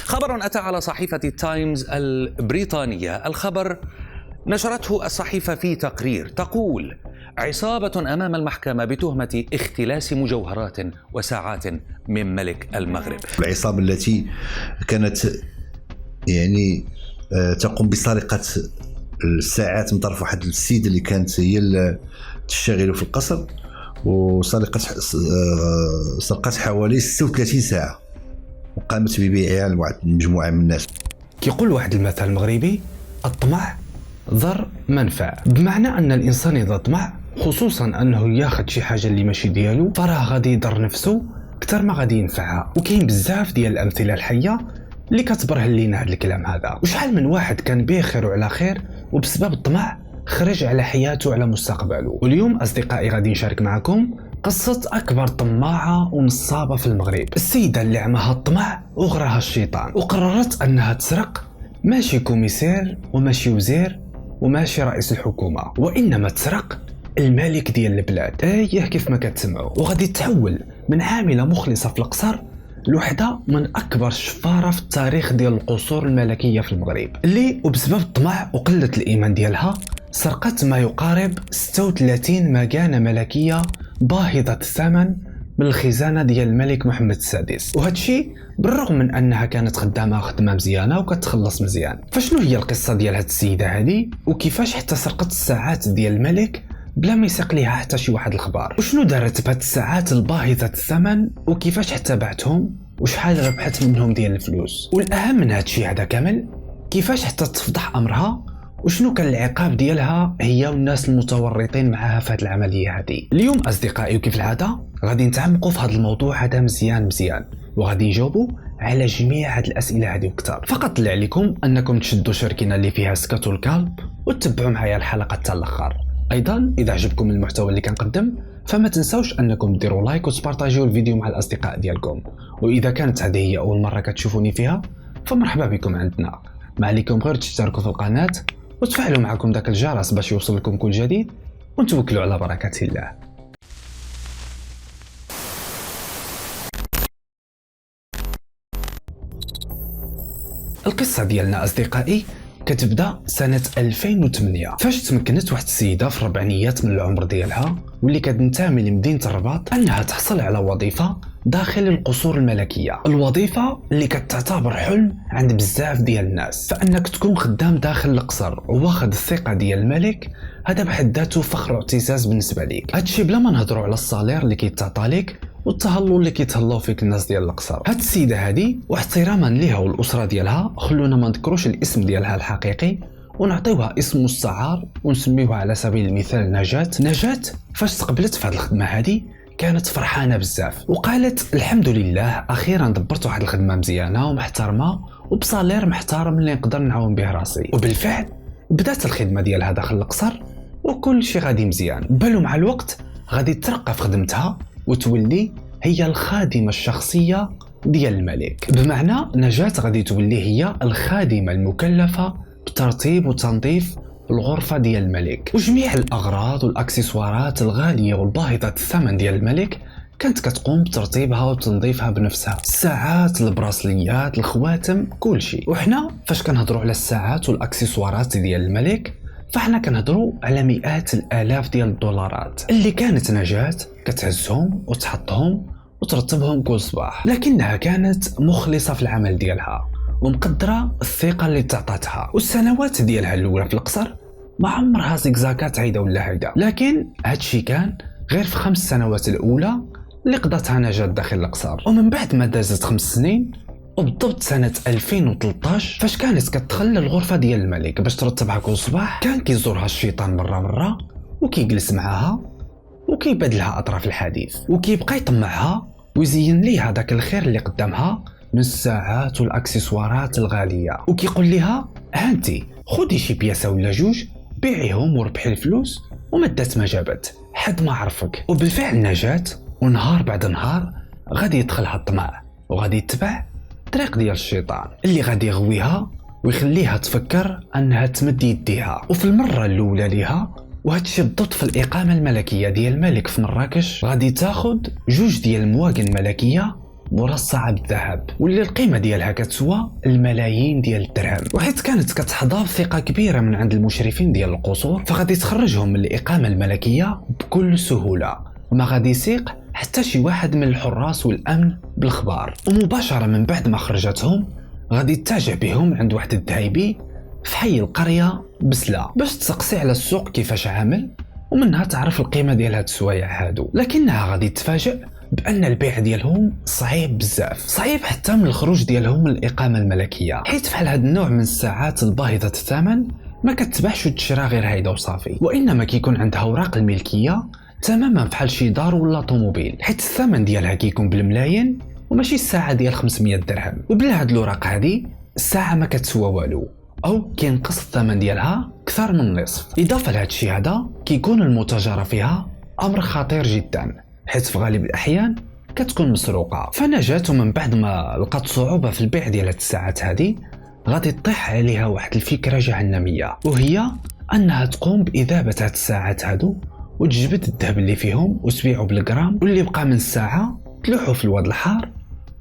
خبر أتى على صحيفة التايمز البريطانية. الخبر نشرته الصحيفة في تقرير تقول: عصابة أمام المحكمة بتهمة اختلاس مجوهرات وساعات من ملك المغرب. العصابة التي كانت تقوم بسرقة الساعات من طرف واحد السيدة اللي كانت هي تشتغل في القصر، سرقت حوالي 36 ساعة وقامت ببيعها لواحد مجموعة من الناس. كيقول واحد المثل مغربي: الطمع ضر منفع، بمعنى ان الانسان اذا طمع، خصوصا انه ياخذ شي حاجه اللي ماشي ديالو، فراه غادي يضر نفسه اكثر ما غادي ينفعها. وكاين بزاف ديال الامثله الحيه اللي كتبرهن لينا هذا الكلام هذا. وشحال من واحد كان بخير وعلى خير وبسبب الطمع خرج على حياته وعلى مستقبله. واليوم اصدقائي غادي نشارك معكم قصة أكبر طماعة ونصابة في المغرب، السيدة اللي عماها الطمع وغراها الشيطان وقررت أنها تسرق ماشي كوميسير وماشي وزير وماشي رئيس الحكومة، وإنما تسرق الملك ديال البلاد. ايه كيف ما كتسمعوا. وغادي تحول من عاملة مخلصة في القصر لوحدة من أكبر شفارة في التاريخ ديال القصور الملكية في المغرب، اللي وبسبب الطمع وقلة الإيمان ديالها سرقت ما يقارب 36 مكانة ملكية باهظة الثمن من الخزانة ديال الملك محمد السادس. وهذا الشيء بالرغم من أنها كانت خدمة مزيانة وكتخلص مزيان. فشنو هي القصة ديال هاد السيدة هذه، وكيفاش حتى سرقت الساعات ديال الملك بلا ما يسق ليها حتى شي واحد الخبار، وشنو دارت بهاد الساعات الباهظة الثمن، وكيفاش حتى بعتهم، وشحال ربحت منهم ديال الفلوس. والأهم من هاد الشيء هذا كامل، كيفاش حتى تفضح أمرها، وشنو كان العقاب ديالها هي والناس المتورطين معها في هذه العمليه هذه. اليوم اصدقائي وكيف العاده غادي نتعمقوا في هذا الموضوع هذا مزيان وغادي نجاوبوا على جميع هذه الاسئله هذه وكثر. فقط اللي عليكم انكم تشدوا شركنا اللي فيها سكات والكالب وتتبعوا معايا الحلقه حتى الاخر. ايضا اذا عجبكم المحتوى اللي كنقدم فما تنساوش انكم ديروا لايك وتبارطاجيو الفيديو مع الاصدقاء ديالكم. واذا كانت هذه هي اول مره كتشوفوني فيها فمرحبا بكم عندنا. ما عليكم غير تشتركوا في القناه وتفعلوا معكم داك الجرس باش يوصل لكم كل جديد، ونتوكلوا على بركة الله. القصة ديالنا أصدقائي كتبدا سنة 2008 فاش تمكنت واحد السيدة في الربعينيات من العمر ديالها واللي كتنتمي لمدينة الرباط أنها تحصل على وظيفة داخل القصور الملكية. الوظيفة اللي كتعتبر حلم عند بزاف ديال الناس، فأنك تكون خدام داخل القصر وواخد الثقة ديال الملك، هذا بحد ذاته فخر واعتزاز بالنسبة ليك. هادشي بلا ما نهضروا على الصالير اللي كيتعطى ليك والتهلو اللي كيتهلاو فيك الناس ديال القصر. هاد السيدة هادي واحتراما ليها والأسرة ديالها خلونا ما نذكروش الاسم ديالها الحقيقي ونعطيوها اسم مستعار ونسميوها على سبيل المثال نجاة. فاش تقبلت في هاد الخدمة هادي كانت فرحانة بزاف وقالت الحمد لله أخيرا دبرت واحد الخدمة مزيانة ومحترمة وبصالير محترم اللي نقدر نعاون به راسي. وبالفعل بدات الخدمة ديالها داخل القصر وكل شيء غادي مزيان، بل مع الوقت غادي ترقى في خدمتها وتولي هي الخادمة الشخصية ديال الملك. بمعنى نجاة غادي تولي هي الخادمة المكلفة بترتيب وتنظيف الغرفة ديال الملك، وجميع الأغراض والأكسسوارات الغالية والباهظة الثمن ديال الملك كانت كتقوم بترتيبها وتنظيفها بنفسها. الساعات، البراسليات، الخواتم، كل شيء. وحنا فاش كنهضروا على الساعات والأكسسوارات ديال الملك فاحنا كنهضروا على مئات الآلاف ديال الدولارات اللي كانت نجاة كتهزهم وتحطهم وترتبهم كل صباح، لكنها كانت مخلصة في العمل ديالها ومقدرة الثقة اللي تعطاتها. والسنوات ديالها الأولى في القصر ما عمرها زقزاكات عيدة ولا هيدا، لكن هادشي كان غير في 5 سنوات الأولى اللي قضتها نجاة داخل القصر. ومن بعد ما دازت 5 سنين وبالضبط سنة 2013 فاش كانت كتدخل للغرفة ديال الملك باش ترتبها كل صباح، كان كيزورها الشيطان مرة وكيجلس معاها وكيبادلها أطراف الحديث وكيبقى يطمعها ويزين ليها داك الخير اللي قدامها من الساعات والأكسسوارات الغالية، وكيقول لها هانتي خدي شي بياسة ولا جوج بيعيهم وربحي الفلوس وما دات ما جابت حد ما عرفك. وبالفعل نجاة ونهار بعد نهار غادي يدخلها الطمع وغادي يتبع طريق ديال الشيطان اللي غادي يغويها ويخليها تفكر انها تمد يديها. وفي المرة الأولى ليها وهذا الشيء بالضبط في الإقامة الملكية ديال الملك في مراكش غادي تاخد 2 ديال المواقن ملكية مرصعة بالذهب، واللي القيمة ديالها كتسوى الملايين ديال الدرهم. وحيت كانت كتحظى بثقة كبيرة من عند المشرفين ديال القصور، فغادي تخرجهم من الإقامة الملكية بكل سهولة، وما غادي يسيق حتى شي واحد من الحراس والأمن بالخبار. ومباشرة من بعد ما خرجتهم غادي تتاجه بهم عند واحد الذهيبي في حي القرية بسلا باش تسقسي على السوق كيفاش عامل، ومنها تعرف القيمة ديال هاد السوايع هادو. لكنها غادي تفاجئ بأن البيع ديالهم صعيب بزاف، صعيب حتى من الخروج ديالهم من الإقامة الملكية، حيت فحال هاد النوع من الساعات الباهظة الثمن ما كتباعش وتشرى غير هيدا وصافي، وإنما كيكون عندها أوراق الملكية تماما بحال شي دار ولا طوموبيل، حيت الثمن ديالها كيكون بالملايين وماشي الساعة ديال 500 درهم. وبلا هاد الأوراق هادي الساعة ما كتسوى والو، أو كينقص الثمن ديالها أكثر من النصف. إضافة لهاد الشي هذا كيكون المتاجرة فيها أمر خطير جدا، حيت في غالب الأحيان كتكون مسروقة. فنجاة من بعد ما لقات صعوبة في البيع ديال هاد الساعات هادي غادي تطيح عليها واحد الفكرة جهنمية، وهي أنها تقوم بإذابة هاد الساعات هادو وتجبد الذهب اللي فيهم وتبيعه بالجرام، واللي بقى من الساعة تلوحه في الواد الحار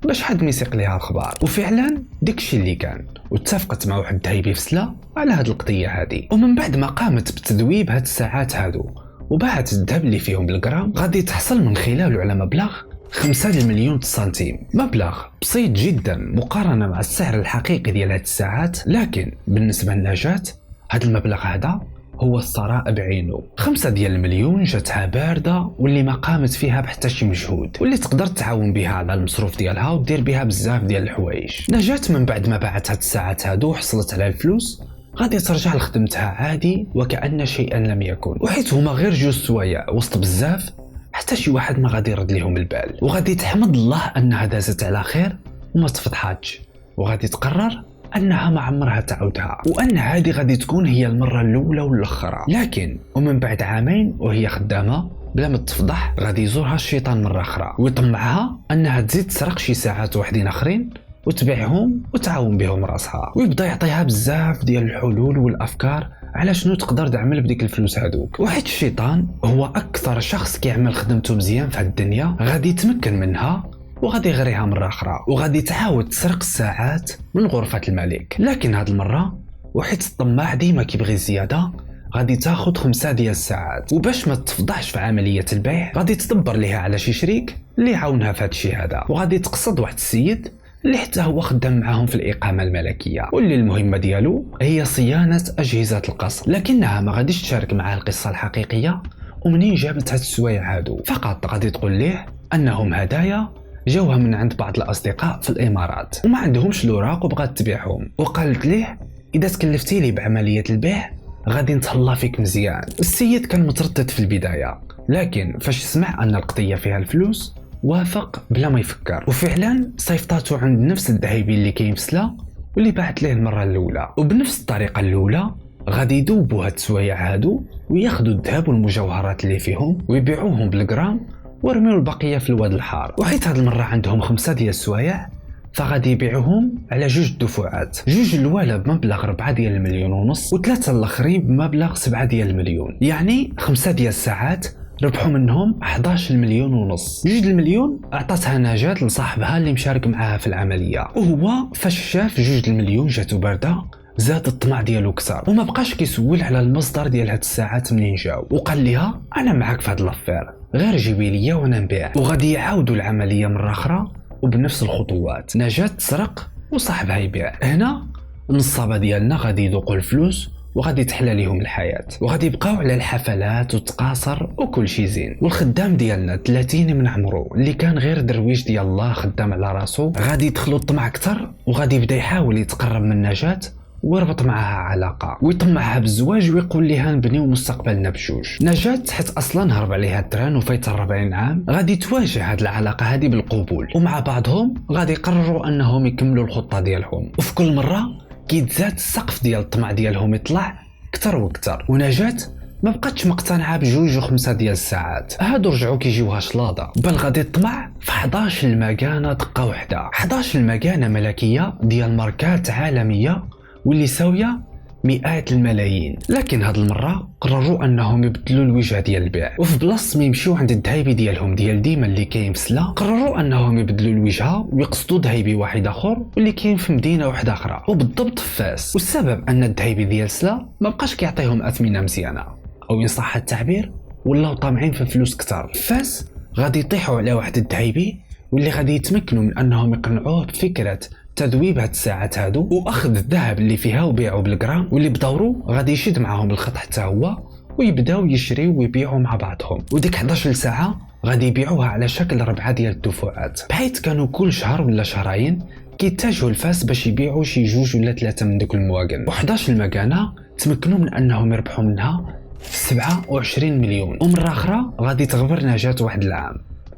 باش حد ما يسيق ليها الخبار. وفعلا داكشي اللي كان، واتفقت مع واحد الذهيبي في سلا على هاد القضية هادي. ومن بعد ما قامت بتذويب هاد الساعات هادو وباعت الذهب اللي فيهم بالجرام، غادي تحصل من خلاله على مبلغ 5 مليون سنتيم، مبلغ بسيط جدا مقارنة مع السعر الحقيقي ديال هاد الساعات. لكن بالنسبة لنجاة هاد المبلغ هذا هو الثراء بعينه. 5 مليون جاتها باردة واللي ما قامت فيها بحتى شي مجهود، واللي تقدر تعاون بها على المصروف ديالها ودير بها بزاف ديال الحوايج. نجاة من بعد ما باعت هاد الساعات هادو وحصلت على الفلوس غادي ترجع لخدمتها عادي وكأن شيئا لم يكن، وحيت هما غير جوج سوايع وسط بزاف حتى شي واحد ما غادي يرد ليهم البال. وغادي تحمد الله انها دازت على خير وما تفضحاتش، وغادي تقرر انها ما عمرها تعودها، وان هذه غادي تكون هي المره الاولى والاخرى. لكن ومن بعد عامين وهي خدامه بلا ما تفضح غادي يزورها الشيطان مره اخرى ويطمعها انها تزيد تسرق شي ساعات وحدين اخرين وتبيعهم وتعاون بهم راسها، ويبدا يعطيها بزاف ديال الحلول والافكار على شنو تقدر تعمل بديك الفلوس هذوك. وحيت الشيطان هو اكثر شخص كيعمل خدمته مزيان في الدنيا، غادي يتمكن منها وغادي يغريها مرة أخرى وغادي تعاود تسرق الساعات من غرفة الملك. لكن هاد المرة وحيت الطماع ديما كيبغي الزيادة غادي تاخد 5 الساعات، وباش ما تفضحش في عملية البيع غادي تدبر ليها على شي شريك اللي يعاونها في هاد الشي هذا، وغادي تقصد واحد السيد اللي حتى هو خدام معاهم في الإقامة الملكية، واللي المهمة ديالو هي صيانة أجهزة القصر. لكنها ما غاديش تشارك معاه القصة الحقيقية ومنين جابت هاد السوايع هادو، فقط غادي تقول ليه أنهم هدايا جاوها من عند بعض الأصدقاء في الإمارات وما عندهمش الأوراق وبغات تبيعهم. وقالت ليه إذا تكلفتي لي بعملية البيع غادي نتهلا فيك مزيان. السيد كان متردد في البداية، لكن فاش سمع أن القضية فيها الفلوس وافق بلا ما يفكر، وفعلا صيفطاته عند نفس الذهيبي اللي كاين في سلا واللي باعت ليه المرة الأولى. وبنفس الطريقة الأولى غادي يذوبوا هاد السوايع هادو وياخدوا الذهب والمجوهرات اللي فيهم ويبيعوهم بالجرام ورميوا البقية في الواد الحار. وحيت هاد المرة عندهم 5 السوايع فغادي يبيعوهم على 2 دفعات، 2 الأولى بمبلغ 4 مليون ونص و3 الآخرين بمبلغ 7 مليون، يعني 5 الساعات ربحوا منهم 11 مليون ونص. 2 المليون أعطتها نجاة لصاحبها اللي مشارك معها في العملية، وهو فاش شاف 2 المليون جاتو باردة زاد الطمع ديالو كثر وما بقاش كيسول على المصدر ديال هاد الساعات منين جاو، وقال لها انا معاك في هاد لافير غير جيبي ليا وانا نبيع. وغادي يعاودوا العمليه مره اخرى وبنفس الخطوات، نجاة تسرق وصاحبها يبيع. هنا النصابه ديالنا غادي يذوقوا الفلوس وغادي تحلى ليهم الحياه، وغادي يبقاو على الحفلات والتقاصر وكل شيء زين. والخدام ديالنا 30 من عمره اللي كان غير درويش ديال الله خدام على راسو غادي يدخلوا الطمع اكثر، وغادي يبدا يحاول يتقرب من نجاة ويربط معها علاقة ويطمعها بالزواج ويقول لها نبنيو مستقبلنا بجوج. نجاة حيت اصلا هرب عليها التران وفايت 40 عام غادي تواجه هاد العلاقة هادي بالقبول، ومع بعضهم غادي يقرروا انهم يكملوا الخطة ديالهم. وفي كل مرة كيتزاد السقف ديال الطمع ديالهم يطلع اكثر واكثر، ونجاة ما بقاتش مقتنعه بجوج و5 الساعات، هادو رجعوا كيجيوها شلاضه، بل غادي تطمع في 11 المكانه دقه وحده، 11 المكانه ملكيه ديال ماركات عالميه واللي ساويه مئات الملايين. لكن هاد المره قرروا انهم يبدلوا الوجهه ديال البيع، وفي بلاصه ما يمشيو عند الذهبي ديالهم ديال ديما اللي كاين في سلا، قرروا انهم يبدلوا الوجهه ويقصدوا ذهبي واحد اخر واللي كاين في مدينه واحده اخرى، وبالضبط في فاس. والسبب ان الذهبي ديال سلا ما بقاش كيعطيهم اثمنه مزيانه، او ان صح التعبير ولاو طامعين في الفلوس كتر. فاس غادي يطيحوا على واحد الذهبي واللي غادي يتمكنوا من انهم يقنعوه بفكره تذويب هاد الساعات هادو واخذ الذهب اللي فيها وبيعوا بالجرام، واللي بدورو غادي يشد معاهم الخط حتى هو ويبداو يشريو ويبيعوا مع بعضهم. وديك 11 ساعه غادي يبيعوها على شكل 4 ديال الدفعات، بحيث كانوا كل شهر ولا شهرين كيتجهوا لفاس باش يبيعوا شي 2 ولا 3 من دوك المواقن. و11 المكانه تمكنوا من انهم يربحوا منها 27 مليون. ومره اخرى غادي تغبر نجاة واحد العام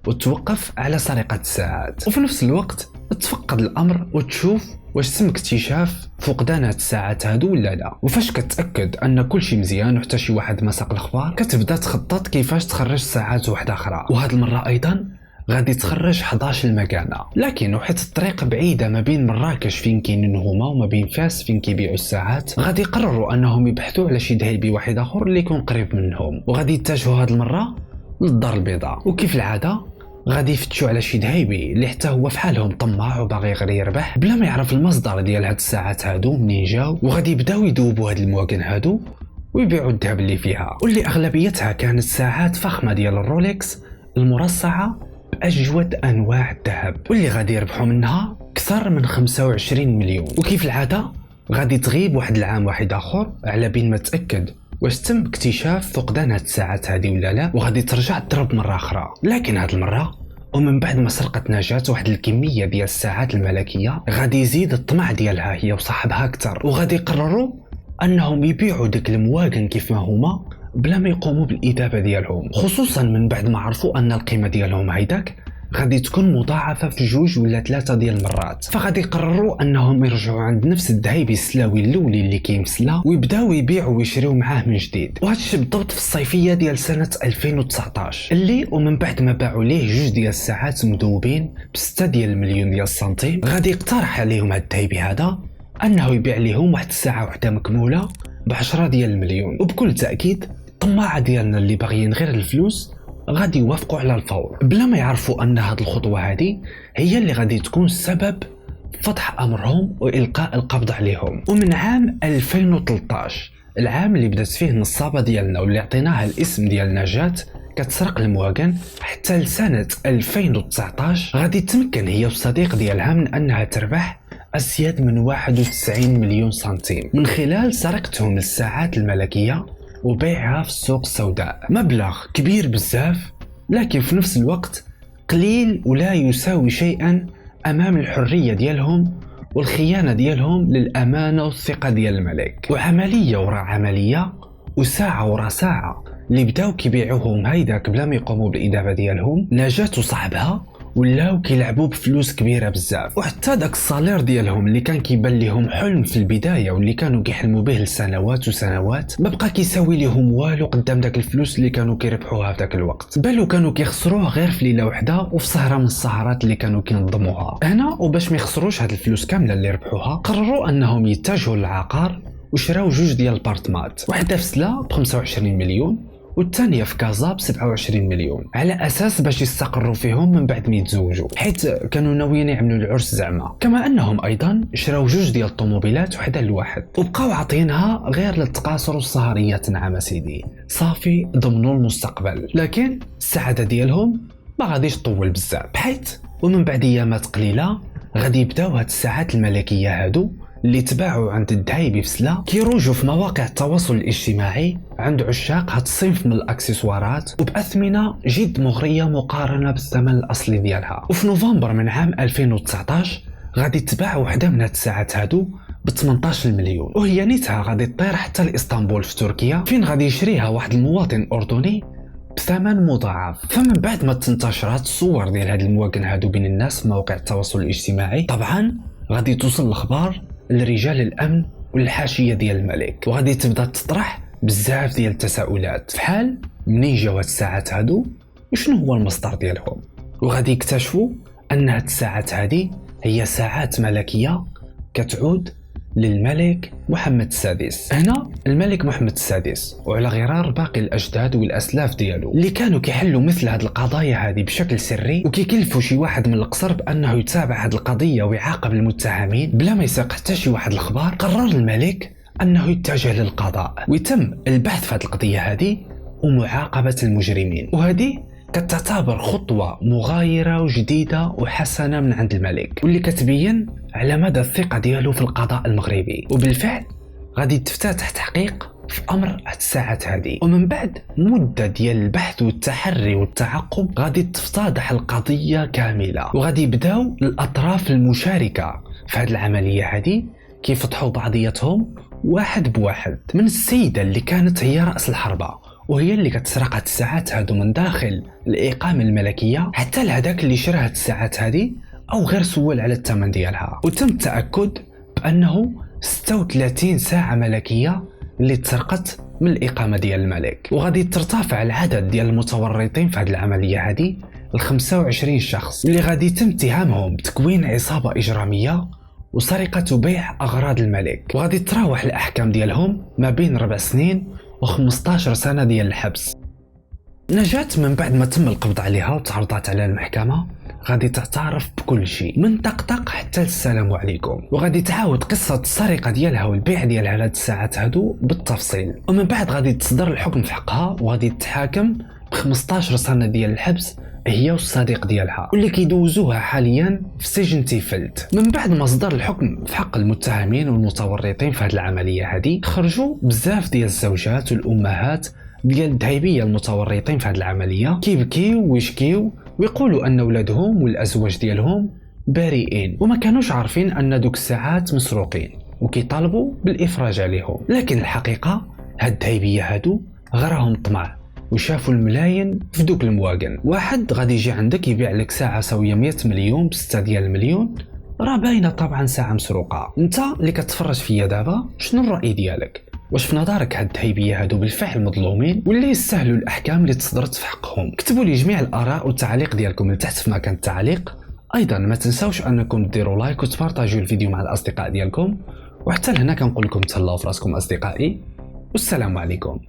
وتوقف على سرقة الساعات. وفي نفس الوقت تفقد الأمر وتشوف واش تم اكتشاف فقدان هاد الساعات هادو ولا لا. وفاش كتأكد أن كل شيء مزيان وحتى شي واحد ما ساق الأخبار، كتبدا تخطط كيفاش تخرج ساعات واحدة أخرى. وهاد المرة أيضا غادي تخرج 11 المكانة. لكن وحيت الطريق بعيدة ما بين مراكش فين كاينين هما وما بين فاس فين كيبيعوا الساعات، غادي يقرروا أنهم يبحثوا على شي ذهبي واحد آخر اللي يكون قريب منهم، وغادي يتجهوا هاد المرة للدار البيضاء. وكيف العادة غادي يفتشوا على شي ذهبي اللي حتى هو فحالهم طماع وباغي غير يربح بلا ما يعرف المصدر ديال هاد الساعات هادو منين جاو. وغادي يبداو يذوبوا هاد المواقن هادو ويبيعوا الذهب اللي فيها، واللي اغلبيتها كانت ساعات فخمه ديال الرولكس المرصعه باجود انواع الذهب، واللي غادي يربحوا منها اكثر من 25 مليون. وكيف العاده غادي تغيب واحد العام واحد اخر على بين ما تاكد واش تم اكتشاف فقدان هاد الساعات هذه ولا لا، وغادي ترجع تضرب مره اخرى. لكن هاد المره ومن بعد ما سرقت نجاة واحد الكميه ديال الساعات الملكيه، غادي يزيد الطمع ديالها هي وصاحبها اكثر، وغادي يقرروا انهم يبيعوا ديك المواقن كيف ما هما بلا ما يقوموا بالاذابه ديالهم، خصوصا من بعد ما عرفوا ان القيمه ديالهم هيداك غادي تكون مضاعفه في 2 ولا 3 ديال المرات. فغادي يقرروا انهم يرجعوا عند نفس الذهبي السلاوي الاولي اللي كاين في سلا ويبداو يبيعوا ويشريوا معاه من جديد. وهذا الشيء بالضبط في الصيفيه ديال سنه 2019 اللي ومن بعد ما باعوا ليه 2 ديال الساعات مذوبين ب6 ديال المليون ديال السنتيم، غادي يقترح عليهم هاد الذهبي هذا انه يبيع لهم واحد الساعه وحده مكموله ب10 ديال المليون. وبكل تاكيد الطماعه ديالنا اللي باغيين غير الفلوس غادي يوافقوا على الفور بلا ما يعرفوا ان هذه الخطوه هذه هي اللي غادي تكون سبب فتح امرهم والقاء القبض عليهم. ومن عام 2013 العام اللي بدات فيه النصابه ديالنا واللي عطيناها الاسم ديال نجاة كتسرق المواقن حتى لسنه 2019 غادي تمكن هي والصديق ديالها من انها تربح ازيد من 91 مليون سنتيم من خلال سرقتهم للساعات الملكيه وبيعها في السوق السوداء. مبلغ كبير بزاف لكن في نفس الوقت قليل ولا يساوي شيئا امام الحريه ديالهم والخيانه ديالهم للامانه والثقه ديال الملك. وعمليه وراء عمليه وساعه وراء ساعه اللي بداو كيبيعوهم هيداك بلا ما يقوموا بالادابه ديالهم، نجاة وصاحبها ولاو كيلعبوا بفلوس كبيره بزاف. وحتى داك الصالير ديالهم اللي كان كيبان لهم حلم في البدايه واللي كانوا كيحلموا به لسنوات وسنوات ما بقى كيساوي لهم والو قدام داك الفلوس اللي كانوا كيربحوها في داك الوقت، بل وكانوا كيخسروه غير في ليله وحده وفي سهره من السهرات اللي كانوا كينظموها هنا. وباش ما يخسروش هاد الفلوس كامله اللي ربحوها قرروا انهم يتجهوا للعقار وشراو 2 ديال البارتمات، وحده في سلا ب 25 مليون والثانيه في كازا ب 27 مليون، على اساس باش يستقروا فيهم من بعد ما يتزوجوا، حيت كانوا ناويين يعملوا العرس زعما. كما انهم ايضا شراو 2 ديال الطوموبيلات وحده لواحد، وبقاو عاطينها غير للتقاصر والسهريات نعم سيدي، صافي ضمنوا المستقبل. لكن السعاده ديالهم ما غاديش تطول بزاف، بحيث ومن بعد ايامات قليله غادي يبداو هاد الساعات الملكيه هادو اللي تباعوا عند الدهيبي في سلا كيروجوا في مواقع التواصل الاجتماعي عند عشاق هاد الصنف من الاكسسوارات وباثمنه جد مغريه مقارنه بالثمن الاصلي ديالها. وفي نوفمبر من عام 2019 غادي تباع وحده من هاد الساعات هادو ب 18 مليون، وهي نيتها غادي تطير حتى لاسطنبول في تركيا فين غادي يشريها واحد المواطن اردني بثمن مضاعف. فمن بعد ما تنتشر هاد الصور ديال هاد المواقن هادو بين الناس في مواقع التواصل الاجتماعي، طبعا غادي توصل الاخبار لرجال الامن والحاشيه ديال الملك، وغادي تبدا تطرح بزاف ديال التساؤلات فحال منين جاو هاد الساعات هادو وشنو هو المصدر ديالهم. وغادي يكتشفوا ان هاد الساعات هادي هي ساعات ملكيه كتعود للملك محمد السادس. هنا الملك محمد السادس وعلى غرار باقي الاجداد والاسلاف ديالو اللي كانوا كيحلوا مثل هاد القضايا هذه بشكل سري وكيكلفوا شي واحد من القصر بانه يتابع هاد القضيه ويعاقب المتهمين بلا ما يساق حتى شي واحد الخبر. قرر الملك انه يتجه للقضاء ويتم البحث في هاد القضيه هذه ومعاقبه المجرمين، وهذه كتعتبر خطوة مغايرة وجديدة وحسنة من عند الملك واللي كتبين على مدى الثقة ديالو في القضاء المغربي. وبالفعل غادي تفتتح تحقيق في أمر هاد الساعات هذه، ومن بعد مدة ديال البحث والتحري والتعقب غادي تفتضح القضية كاملة، وغادي يبداو الأطراف المشاركة في هاد العملية هذه كيفتحوا بعضياتهم واحد بواحد، من السيدة اللي كانت هي رأس الحربة وهي اللي كتسرق هاد الساعات هادو من داخل الإقامة الملكية، حتى لهداك اللي شرى هاد الساعات هادي أو غير سول على الثمن ديالها. وتم التأكد بأنه 36 ساعة ملكية اللي تسرقت من الإقامة ديال الملك، وغادي ترتفع العدد ديال المتورطين في هاد العملية هادي ل 25 شخص اللي غادي يتم اتهامهم بتكوين عصابة إجرامية وسرقة وبيع أغراض الملك، وغادي تراوح الأحكام ديالهم ما بين 4 سنين و15 سنة ديال الحبس. نجاة من بعد ما تم القبض عليها وتعرضت على المحكمة غادي تعترف بكل شيء من طقطق حتى السلام عليكم، وغادي تعاود قصة السرقة ديالها والبيع ديالها لهاد الساعات هادو بالتفصيل، ومن بعد غادي تصدر الحكم في حقها وغادي تتحاكم ب15 سنة ديال الحبس هي والصديق ديالها واللي كيدوزوها حاليا في سجن تيفلت. من بعد ما صدر الحكم في حق المتهمين والمتورطين في هذه العملية هذه خرجوا بزاف ديال الزوجات والأمهات ديال الذهيبية المتورطين في هذه العملية كيبكيو ويشكيو ويقولوا أن أولادهم والأزواج ديالهم بريئين وما كانوش عارفين أن دوك الساعات مسروقين وكيطالبوا بالإفراج عليهم. لكن الحقيقة هاد الذهيبية هادو غراهم طمع وشافوا الملايين في دوك المواقن. واحد غادي يجي عندك يبيع لك ساعة سوية 100 مليون ب6 ديال المليون، راه باينه طبعا ساعة مسروقة. انت اللي كتفرج فيا دابا شنو الرأي ديالك؟ واش في نظرك هاد الذهيبية هادو بالفعل مظلومين ولا يستاهلوا الأحكام اللي تصدرت في حقهم؟ اكتبوا لي جميع الآراء والتعليق ديالكم لتحت في مكان التعليق. ايضا ما تنساوش انكم ديروا لايك وتبارطاجيو الفيديو مع الاصدقاء ديالكم، وحتى لهنا كنقول لكم تهلاو في راسكم اصدقائي والسلام عليكم.